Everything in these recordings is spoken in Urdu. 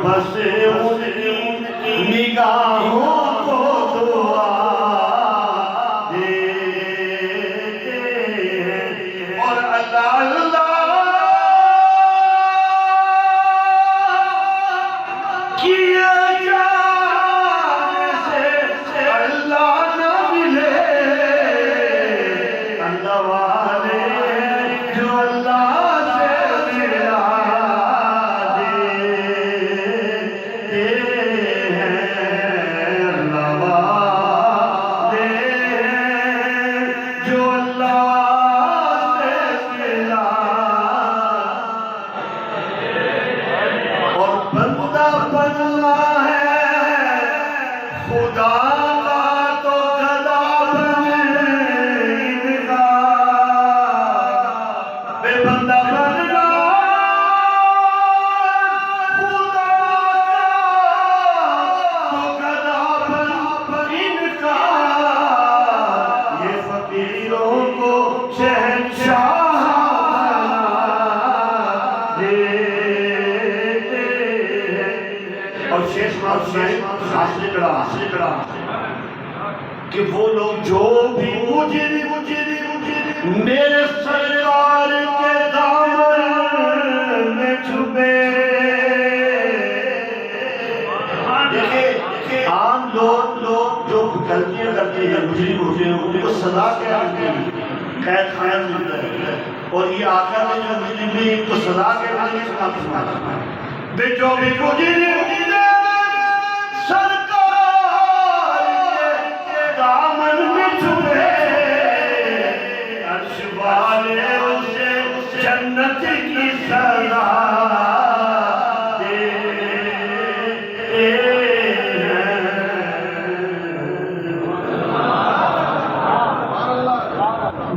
بس ان کی نگاہوں کو دعا دیتے ہیں اور اللہ اللہ کیے جانے سے اللہ نہ ملے اللہ والے جو اللہ سے ملا دیتے ہیں اللہ والے جو اللہ سے ملا اور بندہ بننا ہے خدا کا تو گدا بنے گا بے بندہ بننا خدا کا تو گدا بنے گا یہ فقیروں کو شہنشاہ اور شیش حاصل کرا کہ وہ لوگ جو بھی میرے سرکار کے دامن میں چھپے دیکھیں عام لوگ جو غلطیاں کرتے ہیں مجرم ان کو سزا کیا ملتی ہے قید خانہ ملتا ہے اور یہ آقا نے جو مجرم ان کو سزا کیا ملتی ہے بے جو بھی مجرم سرکار کے دامن میں چھپے عرش والے اسے جنت کی سزا دیتے ہیں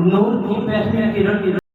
نور کی پہلی کرن